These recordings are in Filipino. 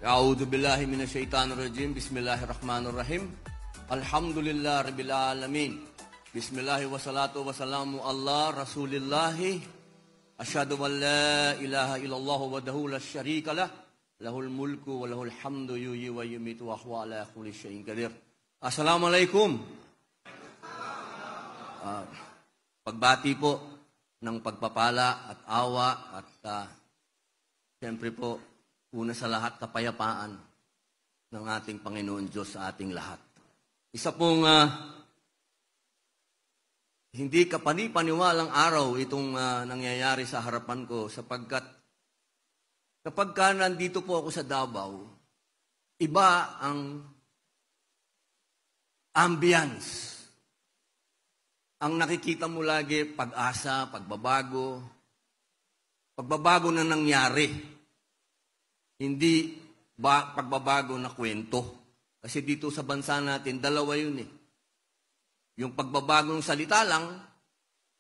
A'udhu billahi minasyaitanir rajim. Bismillahirrahmanirrahim. Alhamdulillah rabbil alamin. Bismillahi wassalatu wassalamu ala rasulillahi. Asyhadu an la ilaha illallah wahdahu la syarikalah. Lahul mulku wa lahul hamdu yuhyi wa yumiitu wa huwa ala kulli syai'in qadir. Assalamualaikum. Pagbati po ng pagpapala at awa at siyempre po una sa lahat, kapayapaan ng ating Panginoon Diyos sa ating lahat. Isa pong hindi kapani-paniwalang araw itong nangyayari sa harapan ko sapagkat kapag nandito po ako sa Davao, iba ang ambience. Ang nakikita mo lagi, pag-asa, pagbabago na nangyari. Hindi pagbabago na kwento. Kasi dito sa bansa natin, dalawa yun eh. Yung pagbabagong salita lang,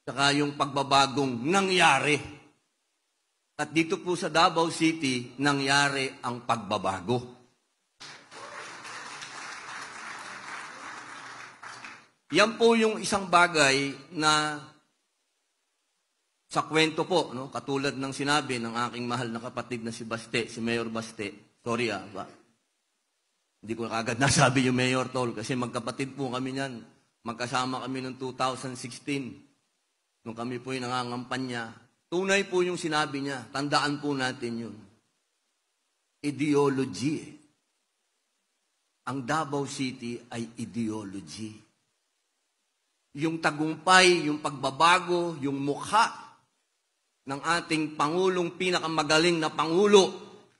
saka yung pagbabagong nangyari. At dito po sa Davao City, nangyari ang pagbabago. Yan po yung isang bagay na sa kwento po, no? Katulad ng sinabi ng aking mahal na kapatid na si Baste, si Mayor Baste. Sorry hindi ko agad nasabi yung Mayor Tol kasi magkapatid po kami niyan. Magkasama kami noong 2016 nung kami po yung nangangampanya. Tunay po yung sinabi niya. Tandaan po natin yun. Ideology. Ang Davao City ay ideology. Yung tagumpay, yung pagbabago, yung mukha ng ating Pangulong, pinakamagaling na Pangulo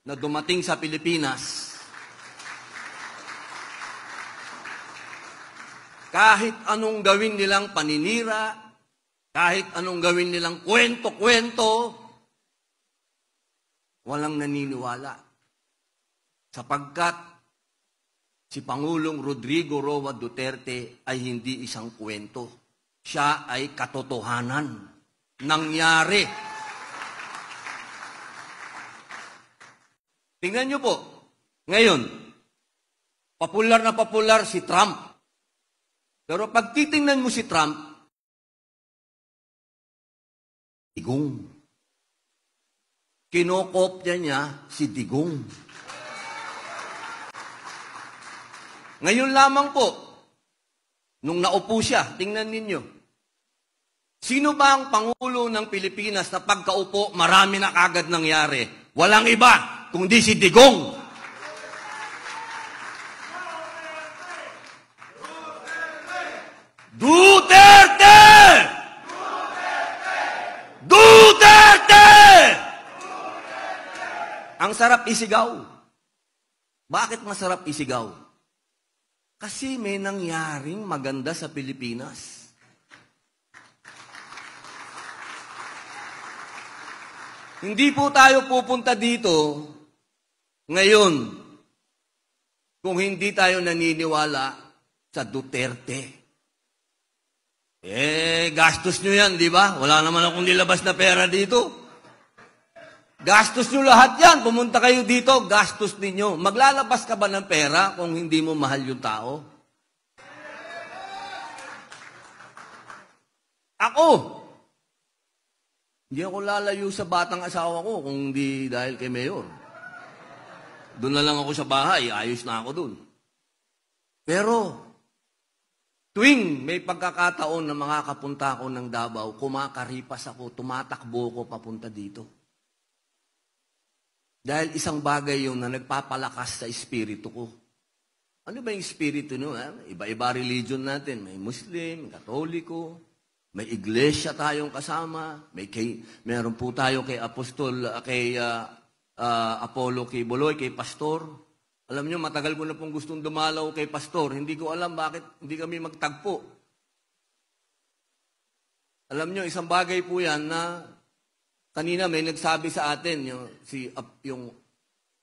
na dumating sa Pilipinas. Kahit anong gawin nilang paninira, kahit anong gawin nilang kwento-kwento, walang naniniwala. Sapagkat si Pangulong Rodrigo Roa Duterte ay hindi isang kwento. Siya ay katotohanan. Nangyari. Tingnan niyo po, ngayon, popular na popular si Trump. Pero pag titingnan mo si Trump, Digong. Kinokopya niya si Digong. Ngayon lamang po, nung naupo siya, tingnan ninyo, sino ba ang Pangulo ng Pilipinas na pagkaupo, marami na kagad nangyari? Walang iba, kundi si Digong. Duterte! Duterte! Ang sarap isigaw. Bakit masarap isigaw? Kasi may nangyaring maganda sa Pilipinas. Hindi po tayo pupunta dito ngayon kung hindi tayo naniniwala sa Duterte. Gastos nyo yan, di ba? Wala naman akong nilabas na pera dito. Gastos nyo lahat yan. Pumunta kayo dito, gastos ninyo. Maglalabas ka ba ng pera kung hindi mo mahal yung tao? Ako, hindi ako lalayo sa batang asawa ko kung hindi dahil kay Mayor. Doon na lang ako sa bahay, ayos na ako doon. Pero, tuwing may pagkakataon na makakapunta ako ng Davao, kumakaripas ako, tumatakbo ako papunta dito. Dahil isang bagay yun na nagpapalakas sa espiritu ko. Ano ba yung espiritu nyo? Iba-iba religion natin. May Muslim, Katoliko, may iglesia tayong kasama, meron po tayo kay Apostol, kay Apollo Kibuloy, kay Pastor. Alam nyo, matagal ko na pong gustong dumalaw kay Pastor. Hindi ko alam bakit hindi kami magtagpo. Alam nyo, isang bagay po yan na kanina may nagsabi sa atin yung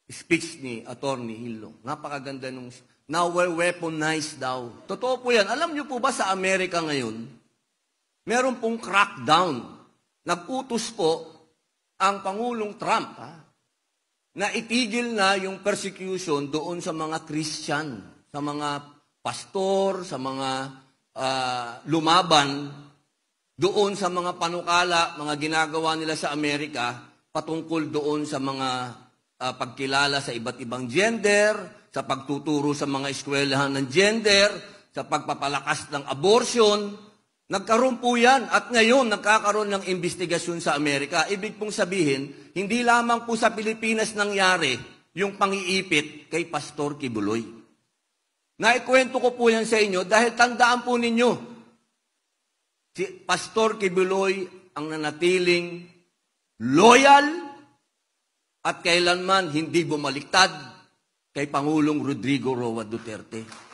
speech ni Attorney Hilong. Napakaganda nung, now we're weaponized daw. Totoo po yan. Alam nyo po ba sa Amerika ngayon, meron pong crackdown. Nag-utos po ang Pangulong Trump, na itigil na yung persecution doon sa mga Christian, sa mga pastor, sa mga lumaban, doon sa mga panukala, mga ginagawa nila sa Amerika, patungkol doon sa mga pagkilala sa iba't ibang gender, sa pagtuturo sa mga eskwelahan ng gender, sa pagpapalakas ng abortion. Nagkaroon po yan at ngayon nagkakaroon ng investigasyon sa Amerika. Ibig pong sabihin, hindi lamang po sa Pilipinas nangyari yung pangiipit kay Pastor Kibuloy. Naikwento ko po yan sa inyo dahil tandaan po ninyo, si Pastor Kibuloy ang nanatiling loyal at kailanman hindi bumaliktad kay Pangulong Rodrigo Roa Duterte.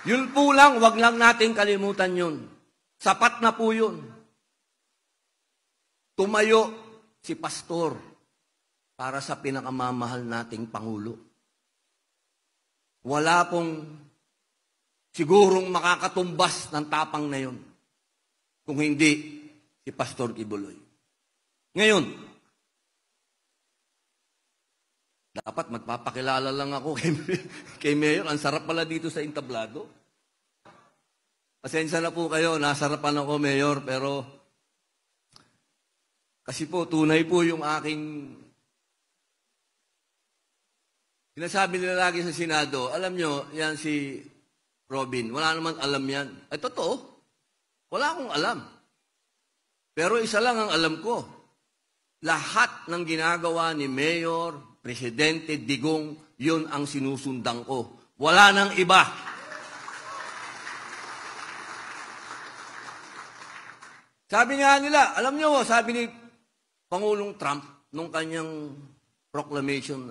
Yun po lang, wag lang natin kalimutan yun. Sapat na po yun. Tumayo si Pastor para sa pinakamamahal nating Pangulo. Wala pong sigurong makakatumbas ng tapang na yun kung hindi si Pastor Kibuloy. Ngayon, dapat magpapakilala lang ako kay Mayor. Ang sarap pala dito sa entablado. Pasensya na po kayo, nasarapan ako, Mayor, pero kasi po, tunay po yung aking sinasabi nila lagi sa Senado. Alam nyo, yan si Robin, wala naman alam yan. Ay, totoo, wala akong alam. Pero isa lang ang alam ko. Lahat ng ginagawa ni Mayor, Presidente Digong, yun ang sinusundan ko. Wala nang iba. Sabi nga nila, alam nyo, sabi ni Pangulong Trump nung kanyang proclamation,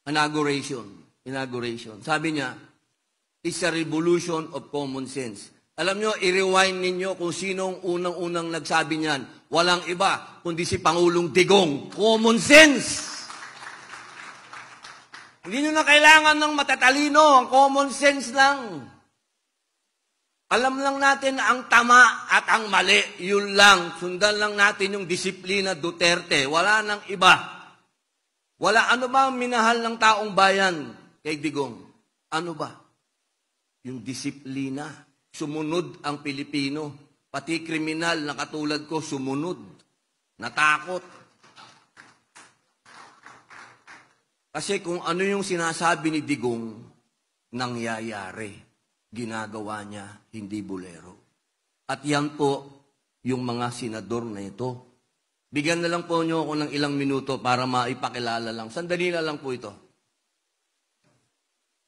inauguration, sabi niya, it's a revolution of common sense. Alam nyo, i-rewind ninyo kung sinong unang-unang nagsabi niyan. Walang iba, kundi si Pangulong Digong. Common sense! Hindi nyo na kailangan ng matatalino, ang common sense lang. Alam lang natin ang tama at ang mali, yun lang. Sundan lang natin yung disiplina Duterte. Wala nang iba. Wala, ano ba ang minahal ng taong bayan kay Digong? Ano ba? Yung disiplina. Sumunod ang Pilipino. Pati kriminal na katulad ko, sumunod. Natakot. Kasi kung ano yung sinasabi ni Digong, nangyayari. Ginagawa niya, hindi bolero. At yan po yung mga senador na ito. Bigyan na lang po niyo ako ng ilang minuto para maipakilala lang. Sandali na lang po ito.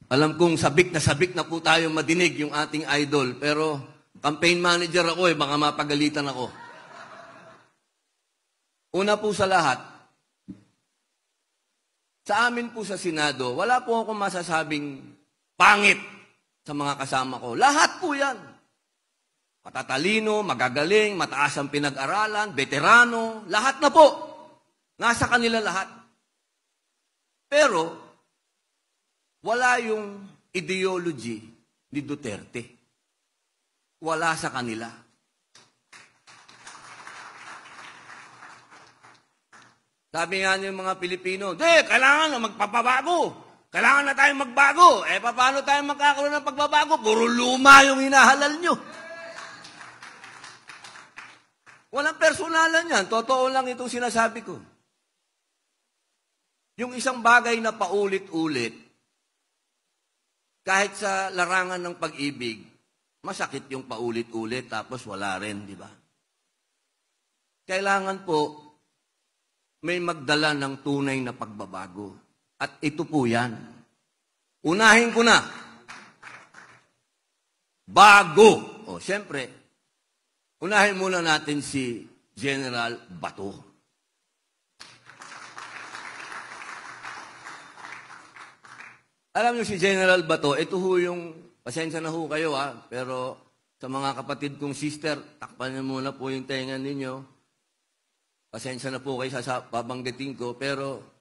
Alam kong sabik na po tayo madinig yung ating idol, pero campaign manager ako baka mapagalitan ako. Una po sa lahat, sa amin po sa Senado, wala po akong masasabing pangit sa mga kasama ko. Lahat po yan. Matatalino, magagaling, mataas ang pinag-aralan, veterano, lahat na po. Nasa kanila lahat. Pero, wala yung ideology ni Duterte. Wala sa kanila. Sabi nga ng mga Pilipino, kailangan na magpapabago. Kailangan na tayong magbago. Paano tayo magkakaroon ng pagbabago? Puro luma yung hinahalal nyo. Walang personalan yan. Totoo lang itong sinasabi ko. Yung isang bagay na paulit-ulit, kahit sa larangan ng pag-ibig, masakit yung paulit-ulit tapos wala rin, di ba? Kailangan po may magdala ng tunay na pagbabago. At ito po yan. Unahin ko na. Bago. O, siyempre, unahin muna natin si General Bato. Alam niyo si General Bato, ito ho yung, pasensya na ho kayo pero sa mga kapatid kong sister, takpan niyo muna po yung tenga ninyo. Pasensya na po kayo sa babanggitin ko, pero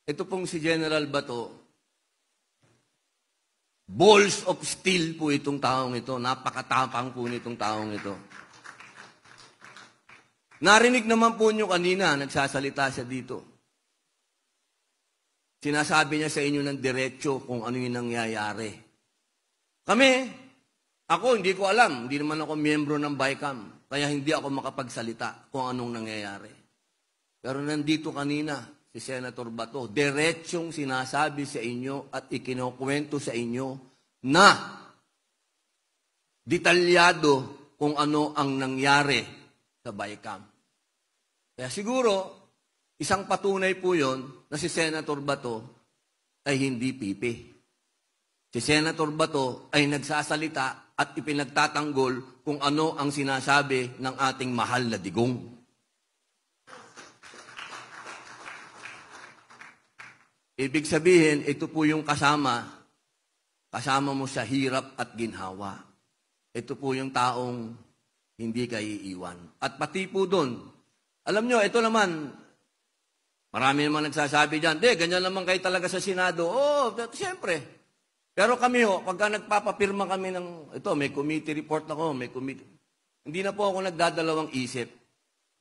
ito pong si General Bato, balls of steel po itong taong ito. Napakatapang po nitong taong ito. Narinig naman po nyo kanina, nagsasalita siya dito. Sinasabi niya sa inyo ng diretsyo kung ano yung nangyayari. Ako hindi ko alam, hindi naman ako miyembro ng BICAM, kaya hindi ako makapagsalita kung anong nangyayari. Pero nandito kanina, si Senator Bato, diretsyong sinasabi sa inyo at ikinukwento sa inyo na detalyado kung ano ang nangyari sa BICAM. Kaya siguro, isang patunay po yon na si Senator Bato ay hindi pipi. Si Senator Bato ay nagsasalita at ipinagtatanggol kung ano ang sinasabi ng ating mahal na digong. Ibig sabihin, ito po yung kasama mo sa hirap at ginhawa. Ito po yung taong hindi ka iiwan. At pati po doon, alam nyo, ito naman, marami naman nagsasabi dyan, ganyan naman kayo talaga sa Senado. Siyempre. Pero kami pagka nagpapapirma kami ng, may committee report ako, may committee. Hindi na po ako nagdadalawang isip.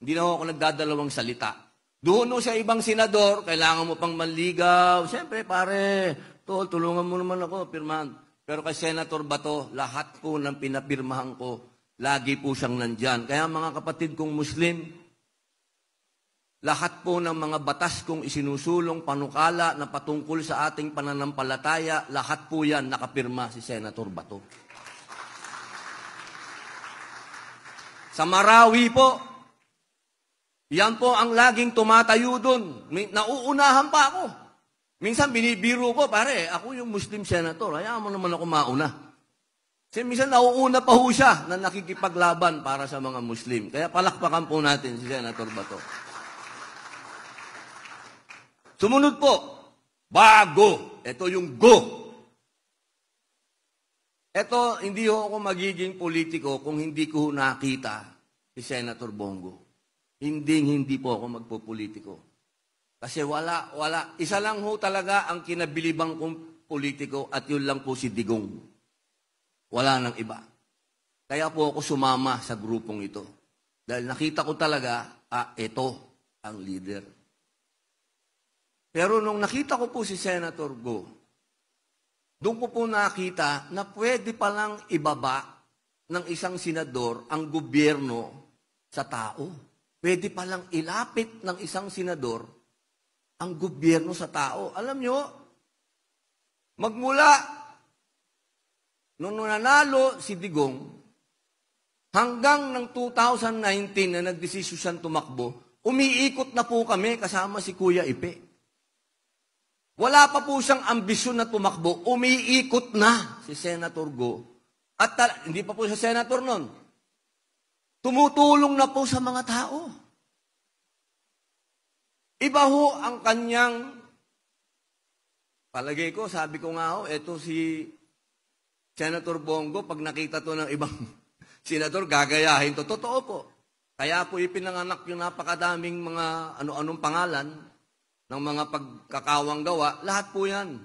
Hindi na ako nagdadalawang salita. Doon sa ibang senador, kailangan mo pang manligaw. Siyempre, pare, tulungan mo naman ako, pirmahan. Pero kay Senator Bato, lahat po ng pinapirmahan ko, lagi po siyang nandyan. Kaya mga kapatid kong Muslim, lahat po ng mga batas kong isinusulong panukala na patungkol sa ating pananampalataya, lahat po yan nakapirma si Senator Bato. Sa Marawi po, yan po ang laging tumatayo doon. Nauunahan pa ako. Minsan binibiro ko, pare, ako yung Muslim senator, hayaan mo naman ako mauna. Kasi minsan nauuna pa ho siya na nakikipaglaban para sa mga Muslim. Kaya palakpakan po natin si Senator Bato. Sumunod po, bago. Ito yung go. Ito, hindi ako magiging politiko kung hindi ko nakita si Senator Bongo. Hindi po ako magpopolitiko. Kasi wala. Isa lang ho talaga ang kinabilibang kong politiko at yun lang po si Digong. Wala nang iba. Kaya po ako sumama sa grupong ito. Dahil nakita ko talaga, ito ang leader. Pero nung nakita ko po si Senator Go, doon ko po nakita na pwede palang ibaba ng isang senador ang gobyerno sa tao. Pwede palang ilapit ng isang senador ang gobyerno sa tao. Alam nyo, magmula nung nanalo si Digong, hanggang ng 2019 na nagdesisyon siyang tumakbo, umiikot na po kami kasama si Kuya Ipe. Wala pa po siyang ambisyon na tumakbo, umiikot na si Senator Go. At hindi pa po siya senator nun. Tumutulong na po sa mga tao. Iba ho ang kanyang, palagay ko, sabi ko nga eto si Senator Bongo, pag nakita to ng ibang senator, gagayahin to. Totoo po. Kaya po ipinanganak yung napakadaming mga ano-anong pangalan, ng mga pagkakawang gawa, lahat po yan.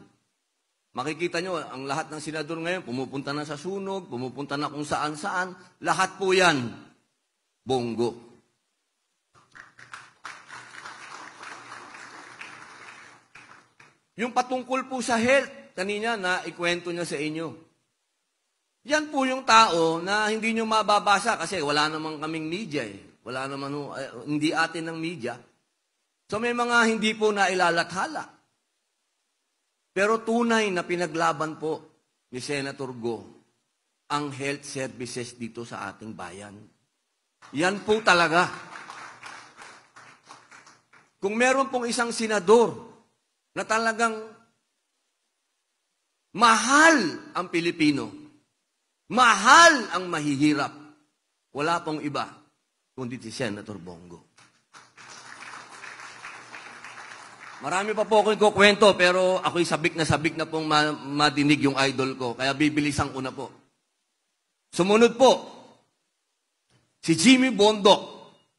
Makikita nyo, ang lahat ng senador ngayon, pumupunta na sa sunog, pumupunta na kung saan-saan, lahat po yan, Bongo. Yung patungkol po sa health, kanina na ikwento niya sa inyo. Yan po yung tao na hindi nyo mababasa kasi wala namang kaming media eh. Wala naman, hindi atin ng media. So may mga hindi po na ilalathala. Pero tunay na pinaglaban po ni Senator Go ang health services dito sa ating bayan. Yan po talaga. Kung meron pong isang senador na talagang mahal ang Pilipino, mahal ang mahihirap, wala pong iba kundi si Senator Bongo. Marami pa po akong ikukwento, pero ako'y sabik na pong madinig yung idol ko. Kaya bibilisan ko na po. Sumunod po, si Jimmy Bondoc.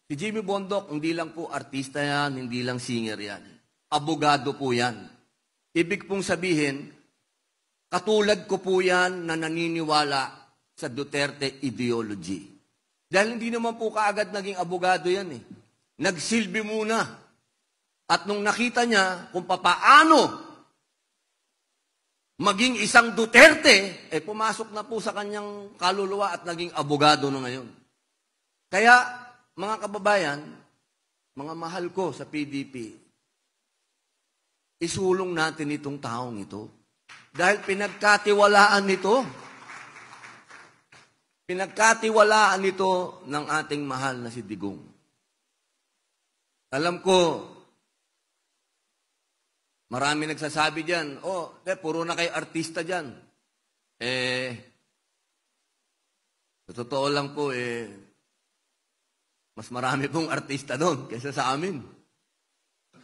Si Jimmy Bondoc, hindi lang po artista yan, hindi lang singer yan. Abogado po yan. Ibig pong sabihin, katulad ko po yan na naniniwala sa Duterte ideology. Dahil hindi naman po kaagad naging abogado yan eh. Nagsilbi muna. At nung nakita niya kung papaano maging isang Duterte, pumasok na po sa kanyang kaluluwa at naging abogado na ngayon. Kaya, mga kababayan, mga mahal ko sa PDP, isulong natin itong taong ito. Dahil pinagkatiwalaan nito. Pinagkatiwalaan nito ng ating mahal na si Digong. Alam ko, marami nagsasabi dyan, puro na kayo artista dyan. Sa totoo lang po, mas marami pong artista doon kaysa sa amin.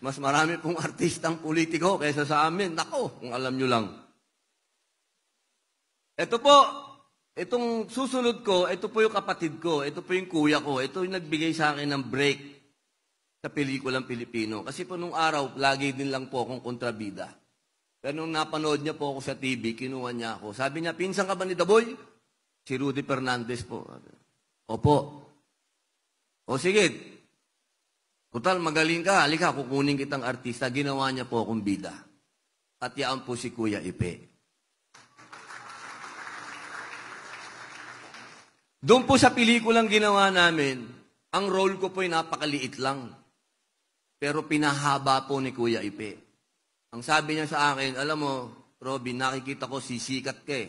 Mas marami pong artistang politiko kaysa sa amin. Nako, kung alam nyo lang. Ito po, itong susunod ko, ito po yung kapatid ko, ito po yung kuya ko, ito yung nagbigay sa akin ng break sa pelikulang Pilipino. Kasi po nung araw, lagi din lang po akong kontrabida. Pero nung napanood niya po ako sa TV, kinuha niya ako. Sabi niya, pinsan ka ba ni Daboy? Si Rudy Fernandez po. Opo. O sige, total magaling ka, halika, kukunin kitang artista. Ginawa niya po akong bida. At yaan po si Kuya Ipe. Doon po sa pelikulang ginawa namin, ang role ko po ay napakaliit lang. Pero pinahaba po ni Kuya Ipe. Ang sabi niya sa akin, alam mo, Robin, nakikita ko sisikat ka eh.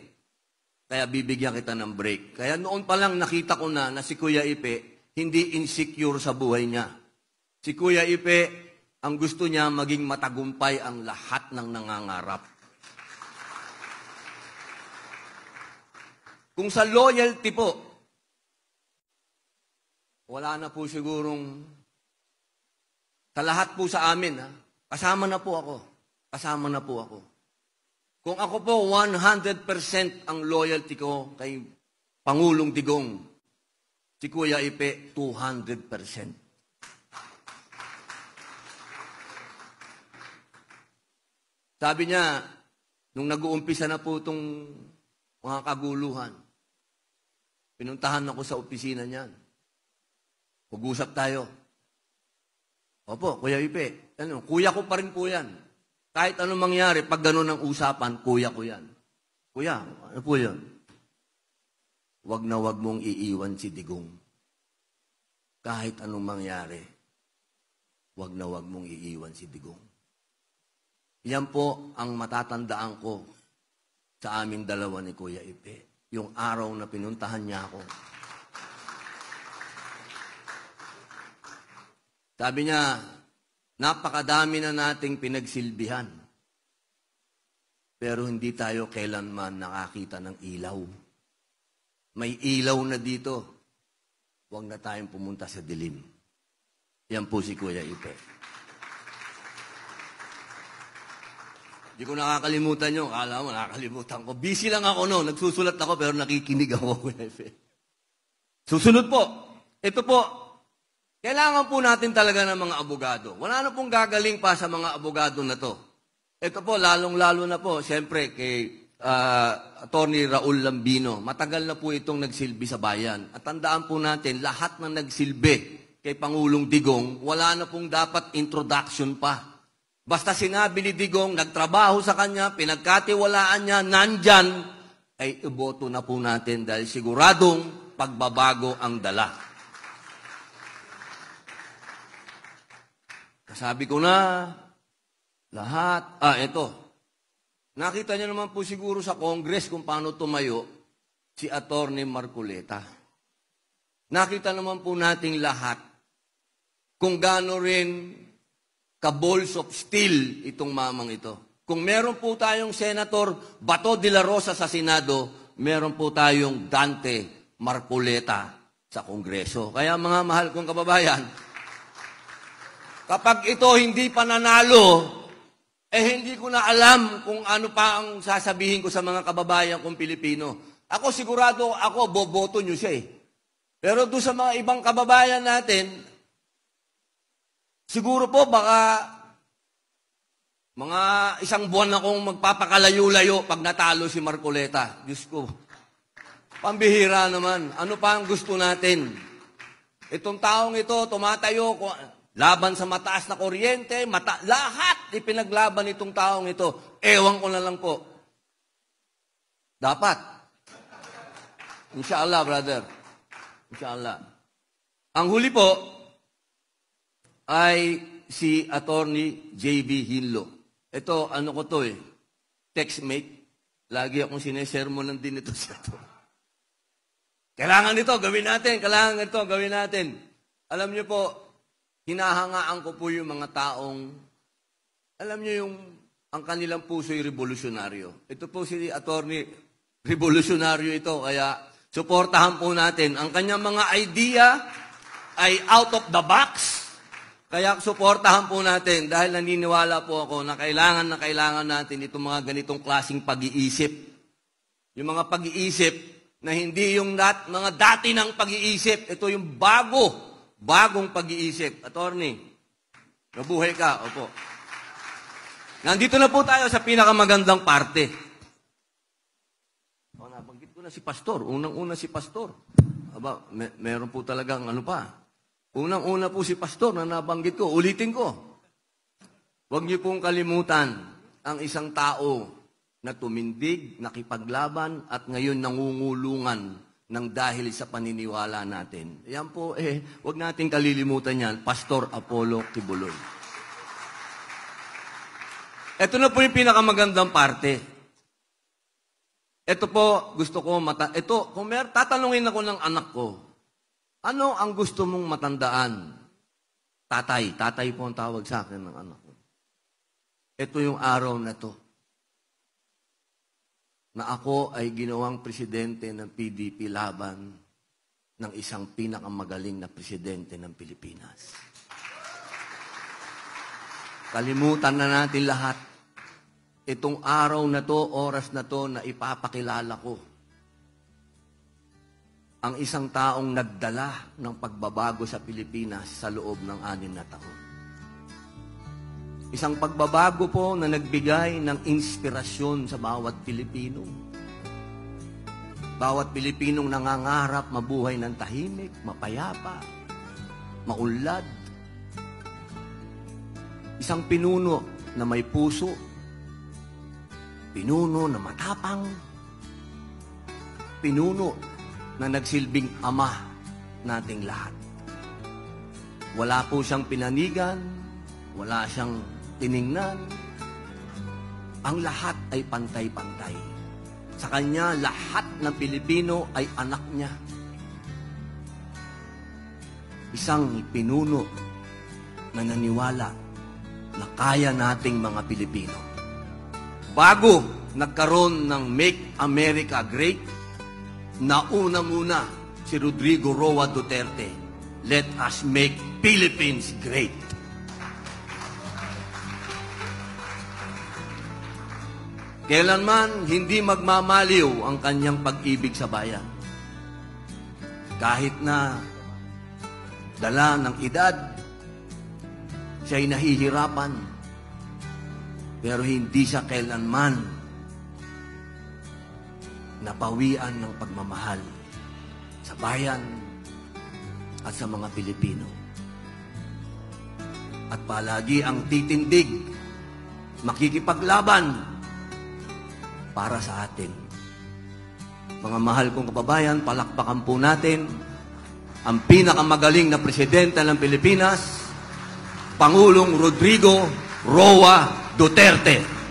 Kaya bibigyan kita ng break. Kaya noon pa lang nakita ko na si Kuya Ipe hindi insecure sa buhay niya. Si Kuya Ipe, ang gusto niya maging matagumpay ang lahat ng nangangarap. Kung sa loyalty po, wala na po sigurong sa lahat po sa amin, kasama na po ako. Kasama na po ako. Kung ako po 100% ang loyalty ko kay Pangulong Digong, si Kuya Ipe 200%. Sabi niya, nung nag-uumpisa na po itong mga kaguluhan, pinuntahan ako sa opisina niyan. Mag-usap tayo. Opo, Kuya Ipe. Kuya ko pa rin po yan. Kahit anong mangyari, pag gano'n ang usapan, kuya ko yan. Kuya, ano po yan? Wag na wag mong iiwan si Digong. Kahit anong mangyari, wag na wag mong iiwan si Digong. Yan po ang matatandaan ko sa aming dalawa ni Kuya Ipe. Yung araw na pinuntahan niya ako. Sabi niya, napakadami na nating pinagsilbihan. Pero hindi tayo kailanman nakakita ng ilaw. May ilaw na dito. Huwag na tayong pumunta sa dilim. Yan po si Kuya Ipe. Hindi ko nakakalimutan yun. Akala mo, nakakalimutan ko. Busy lang ako noon. Nagsusulat ako pero nakikinig ako, Kuya Ipe. Susunod po. Ito po. Kailangan po natin talaga ng mga abogado. Wala na pong gagaling pa sa mga abogado na to. Ito po, lalong-lalo na po, siyempre, kay Attorney Raul Lambino. Matagal na po itong nagsilbi sa bayan. At tandaan po natin, lahat na nagsilbi kay Pangulong Digong, wala na pong dapat introduction pa. Basta sinabi ni Digong, nagtrabaho sa kanya, pinagkatiwalaan niya, nandyan, ay iboto na po natin dahil siguradong pagbabago ang dala. Sabi ko na, lahat, ito. Nakita niyo naman po siguro sa Congress kung paano tumayo si Atty. Marcoleta. Nakita naman po nating lahat kung gaano rin ka-balls of steel itong mamang ito. Kung meron po tayong Senator Bato de la Rosa sa Senado, meron po tayong Dante Marcoleta sa Kongreso. Kaya mga mahal kong kababayan, kapag ito hindi pa nanalo, hindi ko na alam kung ano pa ang sasabihin ko sa mga kababayan kong Pilipino. Ako sigurado, boboto nyo siya eh. Pero doon sa mga ibang kababayan natin, siguro po baka mga isang buwan akong magpapakalayo-layo pag natalo si Marcoleta. Diyos ko. Pambihira naman. Ano pa ang gusto natin? Itong taong ito, tumatayo, laban sa mataas na kuryente, lahat ipinaglaban itong taong ito. Ewan ko na lang po. Dapat. Inshallah, brother. Inshallah. Ang huli po ay si Attorney J.B. Hinlo. Ito, ano ko to textmate. Lagi akong sinesermonan din ito sa ito. Kailangan ito, gawin natin. Kailangan ito, gawin natin. Alam niyo po, hinahangaan ko po yung mga taong, alam niyo ang kanilang puso'y revolusyonaryo. Ito po si Attorney, revolusyonaryo ito. Kaya, suportahan po natin. Ang kanyang mga idea ay out of the box. Kaya suportahan po natin dahil naniniwala po ako na kailangan natin itong mga ganitong klaseng pag-iisip. Yung mga pag-iisip na hindi yung mga dati ng pag-iisip. Ito yung bagong pag-iisip. Attorney, mabuhay ka. Opo. Nandito na po tayo sa pinakamagandang parte. Nabanggit ko na si Pastor. Unang-una si Pastor. Aba, meron po talagang ano pa. Unang-una po si Pastor na nabanggit ko. Ulitin ko. Huwag niyo pong kalimutan ang isang tao na tumindig, nakipaglaban, at ngayon nangungulungan ng dahil sa paniniwala natin. Yan po, huwag natin kalilimutan yan, Pastor Apollo Kibuloy. Ito na po yung pinakamagandang parte. Ito po, gusto ko, tatanungin ako ng anak ko, ano ang gusto mong matandaan? Tatay po ang tawag sa akin ng anak ko. Ito yung araw na to, na ako ay ginawang presidente ng PDP laban ng isang pinakamagaling na presidente ng Pilipinas. Kalimutan na natin lahat. Itong araw na to, oras na to, na ipapakilala ko ang isang taong nagdala ng pagbabago sa Pilipinas sa loob ng 6 na taon. Isang pagbabago po na nagbigay ng inspirasyon sa bawat Pilipino. Bawat Pilipinong nangangarap mabuhay ng tahimik, mapayapa, maunlad. Isang pinuno na may puso, pinuno na matapang, pinuno na nagsilbing ama nating lahat. Wala po siyang pinanigan, wala siyang tiningnan. Ang lahat ay pantay-pantay. Sa kanya, lahat ng Pilipino ay anak niya. Isang pinuno na naniwala na kaya nating mga Pilipino. Bago nagkaroon ng Make America Great, nauna muna si Rodrigo Roa Duterte, let us make Philippines great. Kailanman hindi magmamaliw ang kanyang pag-ibig sa bayan. Kahit na dala ng edad, siya'y nahihirapan, pero hindi siya kailanman napawian ng pagmamahal sa bayan at sa mga Pilipino. At palagi ang titindig, makikipaglaban para sa atin. Mga mahal kong kababayan, palakpakan po natin ang pinakamagaling na presidente ng Pilipinas, Pangulong Rodrigo Roa Duterte.